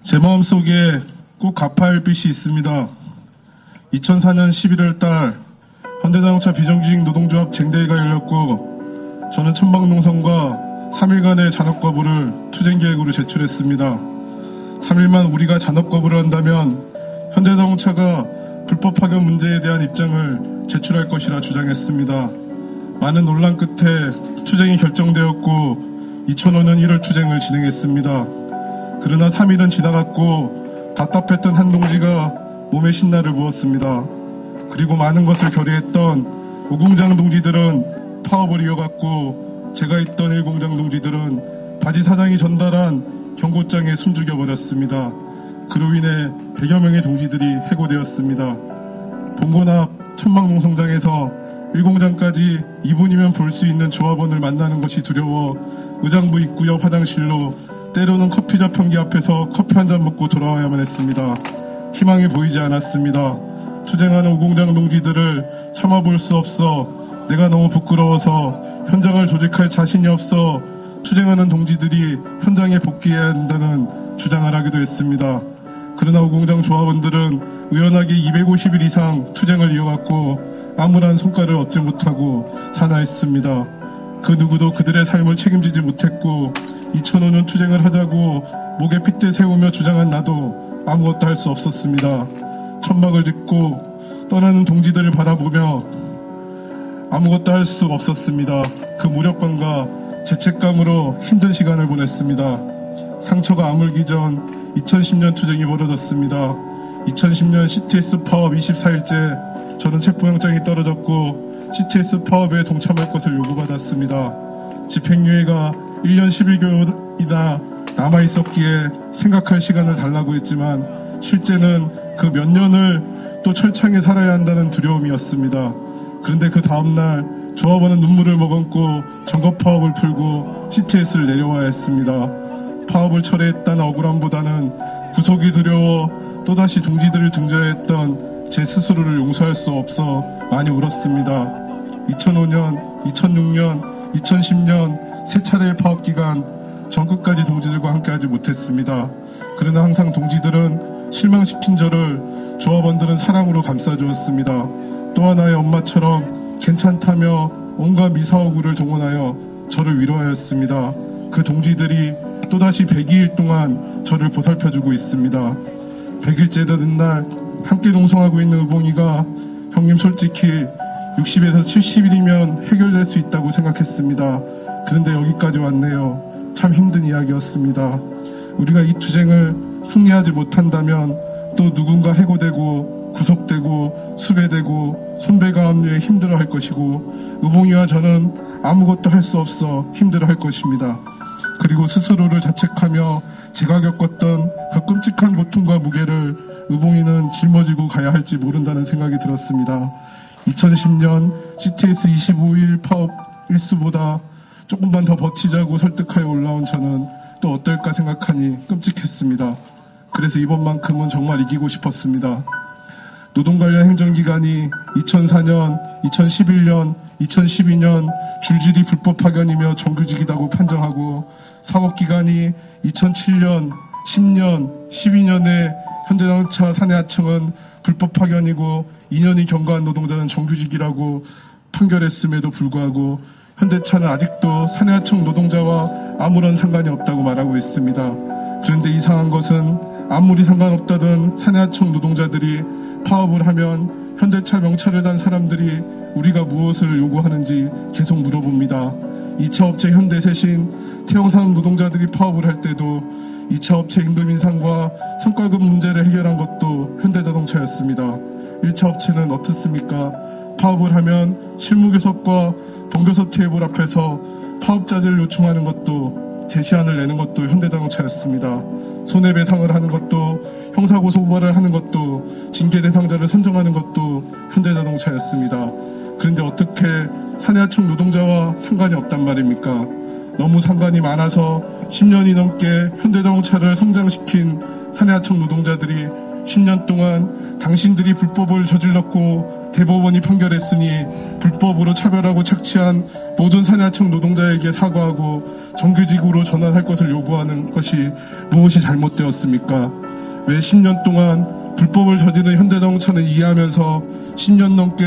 제 마음속에 꼭 갚아야 할 빚이 있습니다. 2004년 11월 달 현대자동차 비정규직 노동조합 쟁대회가 열렸고 저는 천막농성과 3일간의 잔업거부를 투쟁계획으로 제출했습니다. 3일만 우리가 잔업거부를 한다면 현대자동차가 불법 파견 문제에 대한 입장을 제출할 것이라 주장했습니다. 많은 논란 끝에 투쟁이 결정되었고 2005년 1월 투쟁을 진행했습니다. 그러나 3일은 지나갔고 답답했던 한 동지가 몸에 신나를 부었습니다. 그리고 많은 것을 결의했던 5공장 동지들은 파업을 이어갔고 제가 있던 1공장 동지들은 바지 사장이 전달한 경고장에 숨죽여버렸습니다. 그로 인해 100여 명의 동지들이 해고되었습니다. 본관 앞 천막농성장에서 1공장까지 2분이면 볼 수 있는 조합원을 만나는 것이 두려워 의장부 입구 옆 화장실로 때로는 커피숍 변기 앞에서 커피 한 잔 먹고 돌아와야만 했습니다. 희망이 보이지 않았습니다. 투쟁하는 5공장 동지들을 참아볼 수 없어 내가 너무 부끄러워서 현장을 조직할 자신이 없어 투쟁하는 동지들이 현장에 복귀해야 한다는 주장을 하기도 했습니다. 그러나 5공장 조합원들은 의연하게 250일 이상 투쟁을 이어갔고 아무런 성과를 얻지 못하고 산화했습니다. 그 누구도 그들의 삶을 책임지지 못했고 2005년 투쟁을 하자고 목에 핏대 세우며 주장한 나도 아무것도 할 수 없었습니다. 천막을 짓고 떠나는 동지들을 바라보며 아무것도 할 수 없었습니다. 그 무력감과 죄책감으로 힘든 시간을 보냈습니다. 상처가 아물기 전 2010년 투쟁이 벌어졌습니다. 2010년 CTS 파업 24일째 저는 체포영장이 떨어졌고 CTS 파업에 동참할 것을 요구받았습니다. 집행유예가 1년 11개월이나 남아있었기에 생각할 시간을 달라고 했지만 실제는 그 몇 년을 또 철창에 살아야 한다는 두려움이었습니다. 그런데 그 다음날 조합원은 눈물을 머금고 점거 파업을 풀고 CTS를 내려와야 했습니다. 파업을 철회했다는 억울함보다는 구속이 두려워 또다시 동지들을 등져야 했던 제 스스로를 용서할 수 없어 많이 울었습니다. 2005년, 2006년, 2010년 세 차례의 파업 기간 전 끝까지 동지들과 함께하지 못했습니다. 그러나 항상 동지들은 실망시킨 저를 조합원들은 사랑으로 감싸주었습니다. 또 하나의 엄마처럼 괜찮다며 온갖 미사오구를 동원하여 저를 위로하였습니다. 그 동지들이 또다시 102일 동안 저를 보살펴주고 있습니다. 100일째 되는 날 함께 농성하고 있는 의봉이가 형님 솔직히 60에서 70일이면 해결될 수 있다고 생각했습니다. 그런데 여기까지 왔네요. 참 힘든 이야기였습니다. 우리가 이 투쟁을 승리하지 못한다면 또 누군가 해고되고 구속되고 수배되고 손배가 합류해 힘들어할 것이고 의봉이와 저는 아무것도 할 수 없어 힘들어할 것입니다. 그리고 스스로를 자책하며 제가 겪었던 그 끔찍한 고통과 무게를 의봉이는 짊어지고 가야 할지 모른다는 생각이 들었습니다. 2010년 CTS 25일 파업 일수보다 조금만 더 버티자고 설득하여 올라온 저는 또 어떨까 생각하니 끔찍했습니다. 그래서 이번만큼은 정말 이기고 싶었습니다. 노동관련 행정기관이 2004년, 2011년, 2012년 줄줄이 불법 파견이며 정규직이라고 판정하고 사법기관이 2007년, 10년, 12년에 현대자동차 사내하청은 불법 파견이고 2년이 경과한 노동자는 정규직이라고 판결했음에도 불구하고 현대차는 아직도 사내하청 노동자와 아무런 상관이 없다고 말하고 있습니다. 그런데 이상한 것은 아무리 상관없다던 사내하청 노동자들이 파업을 하면 현대차 명찰을 단 사람들이 우리가 무엇을 요구하는지 계속 물어봅니다. 2차 업체 현대세신 태형산업 노동자들이 파업을 할 때도 2차 업체 임금 인상과 성과급 문제를 해결한 것도 현대자동차였습니다. 1차 업체는 어떻습니까? 파업을 하면 실무교섭과 본교섭 테이블 앞에서 파업자재를 요청하는 것도 제시안을 내는 것도 현대자동차였습니다. 손해배상을 하는 것도 형사고소고발을 하는 것도 징계 대상자를 선정하는 것도 현대자동차였습니다. 그런데 어떻게 사내하청 노동자와 상관이 없단 말입니까? 너무 상관이 많아서 10년이 넘게 현대자동차를 성장시킨 사내하청 노동자들이 10년 동안 당신들이 불법을 저질렀고 대법원이 판결했으니 불법으로 차별하고 착취한 모든 산하청 노동자에게 사과하고 정규직으로 전환할 것을 요구하는 것이 무엇이 잘못되었습니까? 왜 10년 동안 불법을 저지른 현대자동차는 이해하면서 10년 넘게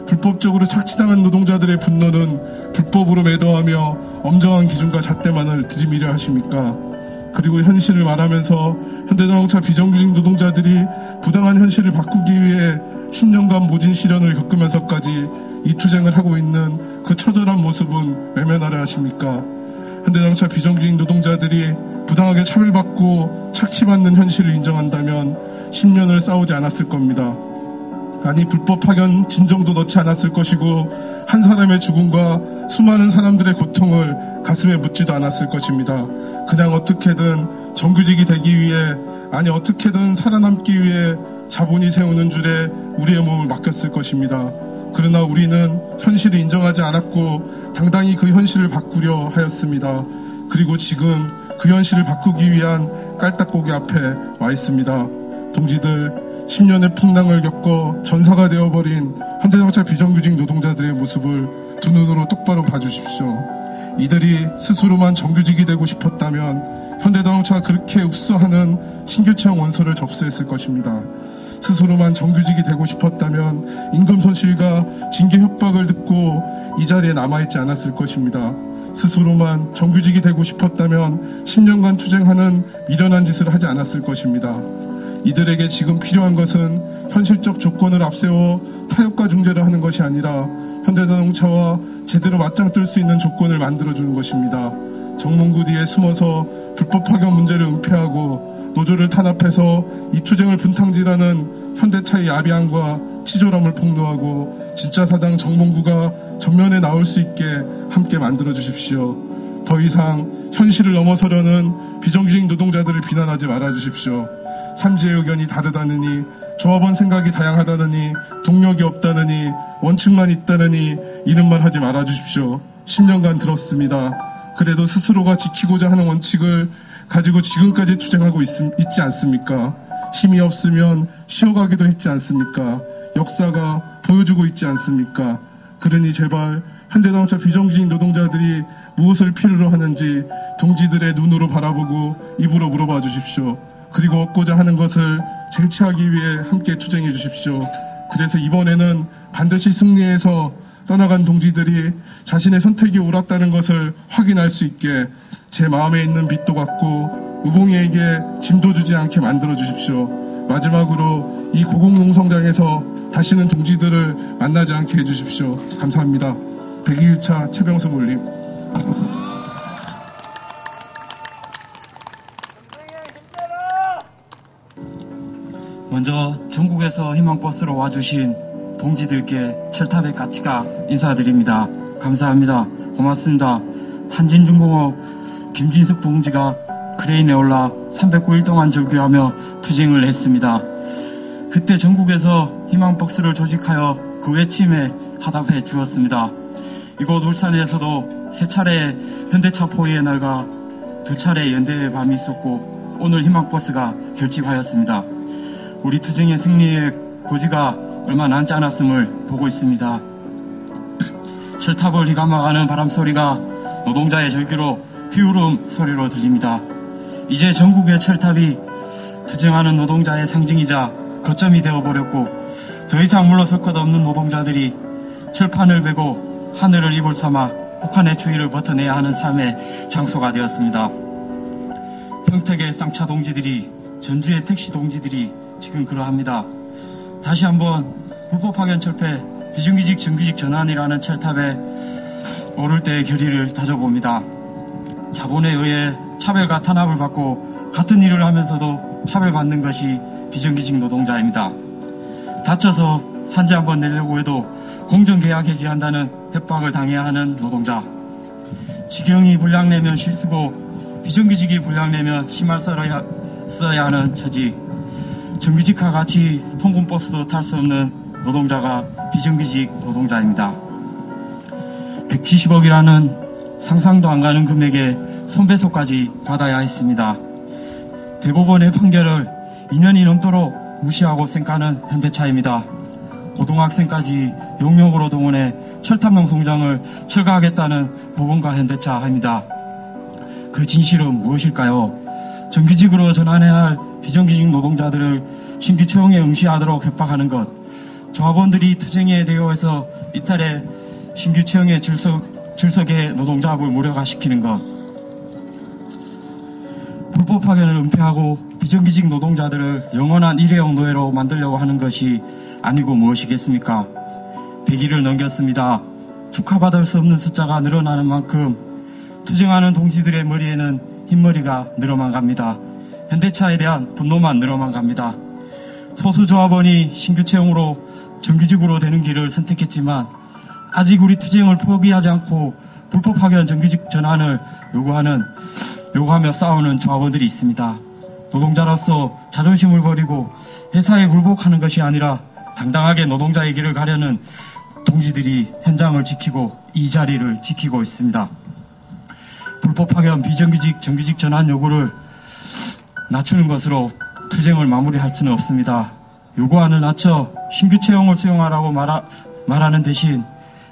불법적으로 착취당한 노동자들의 분노는 불법으로 매도하며 엄정한 기준과 잣대만을 들이밀려 하십니까? 그리고 현실을 말하면서 현대자동차 비정규직 노동자들이 부당한 현실을 바꾸기 위해 10년간 모진 시련을 겪으면서까지 이 투쟁을 하고 있는 그 처절한 모습은 외면하려 하십니까? 현대자동차 비정규직 노동자들이 부당하게 차별받고 착취받는 현실을 인정한다면 10년을 싸우지 않았을 겁니다. 아니, 불법 파견 진정도 넣지 않았을 것이고 한 사람의 죽음과 수많은 사람들의 고통을 가슴에 묻지도 않았을 것입니다. 그냥 어떻게든 정규직이 되기 위해, 아니 어떻게든 살아남기 위해 자본이 세우는 줄에 우리의 몸을 맡겼을 것입니다. 그러나 우리는 현실을 인정하지 않았고 당당히 그 현실을 바꾸려 하였습니다. 그리고 지금 그 현실을 바꾸기 위한 깔딱고기 앞에 와 있습니다. 동지들, 10년의 풍랑을 겪어 전사가 되어버린 현대자동차 비정규직 노동자들의 모습을 두 눈으로 똑바로 봐주십시오. 이들이 스스로만 정규직이 되고 싶었다면 현대자동차가 그렇게 흡수하는 신규청 원서를 접수했을 것입니다. 스스로만 정규직이 되고 싶었다면 임금 손실과 징계 협박을 듣고 이 자리에 남아있지 않았을 것입니다. 스스로만 정규직이 되고 싶었다면 10년간 투쟁하는 미련한 짓을 하지 않았을 것입니다. 이들에게 지금 필요한 것은 현실적 조건을 앞세워 타협과 중재를 하는 것이 아니라 현대자동차와 제대로 맞짱 뜰 수 있는 조건을 만들어주는 것입니다. 정문구 뒤에 숨어서 불법 파견 문제를 은폐하고 노조를 탄압해서 이 투쟁을 분탕질하는 현대차의 야비함과 치졸함을 폭로하고 진짜 사장 정몽구가 전면에 나올 수 있게 함께 만들어 주십시오. 더 이상 현실을 넘어서려는 비정규직 노동자들을 비난하지 말아 주십시오. 삼지의 의견이 다르다느니, 조합원 생각이 다양하다느니, 동력이 없다느니, 원칙만 있다느니 이런 말 하지 말아 주십시오. 10년간 들었습니다. 그래도 스스로가 지키고자 하는 원칙을 가지고 지금까지 투쟁하고 있지 않습니까? 힘이 없으면 쉬어가기도 했지 않습니까? 역사가 보여주고 있지 않습니까? 그러니 제발 현대자동차 비정규직 노동자들이 무엇을 필요로 하는지 동지들의 눈으로 바라보고 입으로 물어봐 주십시오. 그리고 얻고자 하는 것을 쟁취하기 위해 함께 투쟁해 주십시오. 그래서 이번에는 반드시 승리해서 떠나간 동지들이 자신의 선택이 옳았다는 것을 확인할 수 있게 제 마음에 있는 빛도 갖고 의봉이에게 짐도 주지 않게 만들어 주십시오. 마지막으로 이 고공농성장에서 다시는 동지들을 만나지 않게 해주십시오. 감사합니다. 101차 최병수 몰림. 먼저 전국에서 희망버스로 와주신 동지들께 철탑의 까치가 인사드립니다. 감사합니다. 고맙습니다. 한진중공업 김진숙 동지가 크레인에 올라 309일 동안 절규하며 투쟁을 했습니다. 그때 전국에서 희망버스를 조직하여 그 외침에 화답해 주었습니다. 이곳 울산에서도 3차례 현대차 포위의 날과 2차례 연대의 밤이 있었고 오늘 희망버스가 결집하였습니다. 우리 투쟁의 승리의 고지가 얼마 남지 않았음을 보고 있습니다. 철탑을 휘감아가는 바람소리가 노동자의 절규로 피울음 소리로 들립니다. 이제 전국의 철탑이 투쟁하는 노동자의 상징이자 거점이 되어버렸고 더 이상 물러설 것 없는 노동자들이 철판을 베고 하늘을 이불 삼아 혹한의 추위를 버텨내야 하는 삶의 장소가 되었습니다. 평택의 쌍차 동지들이, 전주의 택시 동지들이 지금 그러합니다. 다시 한번 불법 파견 철폐 비정규직 정규직 전환이라는 철탑에 오를 때의 결의를 다져봅니다. 자본에 의해 차별과 탄압을 받고 같은 일을 하면서도 차별받는 것이 비정규직 노동자입니다. 다쳐서 산재 한번 내려고 해도 공정계약 해지한다는 협박을 당해야 하는 노동자. 직영이 분량내면 실수고 비정규직이 분량내면 힘을 써야 하는 처지. 정규직과 같이 통근버스도 탈 수 없는 노동자가 비정규직 노동자입니다. 170억이라는 상상도 안 가는 금액에 손배소까지 받아야 했습니다. 대법원의 판결을 2년이 넘도록 무시하고 쌩까는 현대차입니다. 고등학생까지 용역으로 동원해 철탑 농성장을 철거하겠다는 보건과 현대차 합니다. 그 진실은 무엇일까요? 정규직으로 전환해야 할 비정규직 노동자들을 신규 채용에 응시하도록 협박하는 것, 조합원들이 투쟁에 대여해서 이탈해 신규 채용에 출석해 노동조합을 무력화시키는 것, 불법 파견을 은폐하고 비정규직 노동자들을 영원한 일회용 노예로 만들려고 하는 것이 아니고 무엇이겠습니까? 100일을 넘겼습니다. 축하받을 수 없는 숫자가 늘어나는 만큼 투쟁하는 동지들의 머리에는 흰머리가 늘어만 갑니다. 현대차에 대한 분노만 늘어만 갑니다. 소수 조합원이 신규 채용으로 정규직으로 되는 길을 선택했지만 아직 우리 투쟁을 포기하지 않고 불법 파견 정규직 전환을 요구하며 싸우는 조합원들이 있습니다. 노동자로서 자존심을 버리고 회사에 굴복하는 것이 아니라 당당하게 노동자의 길을 가려는 동지들이 현장을 지키고 이 자리를 지키고 있습니다. 불법 파견 비정규직 정규직 전환 요구를 낮추는 것으로 투쟁을 마무리할 수는 없습니다. 요구안을 낮춰 신규 채용을 수용하라고 말하는 대신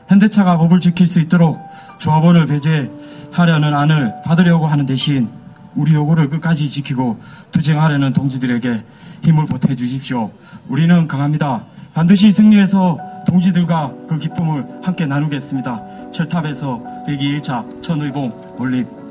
현대차가 법을 지킬 수 있도록 조합원을 배제하려는 안을 받으려고 하는 대신 우리 요구를 끝까지 지키고 투쟁하려는 동지들에게 힘을 보태주십시오. 우리는 강합니다. 반드시 승리해서 동지들과 그 기쁨을 함께 나누겠습니다. 철탑에서 102 1차 천의봉 올림.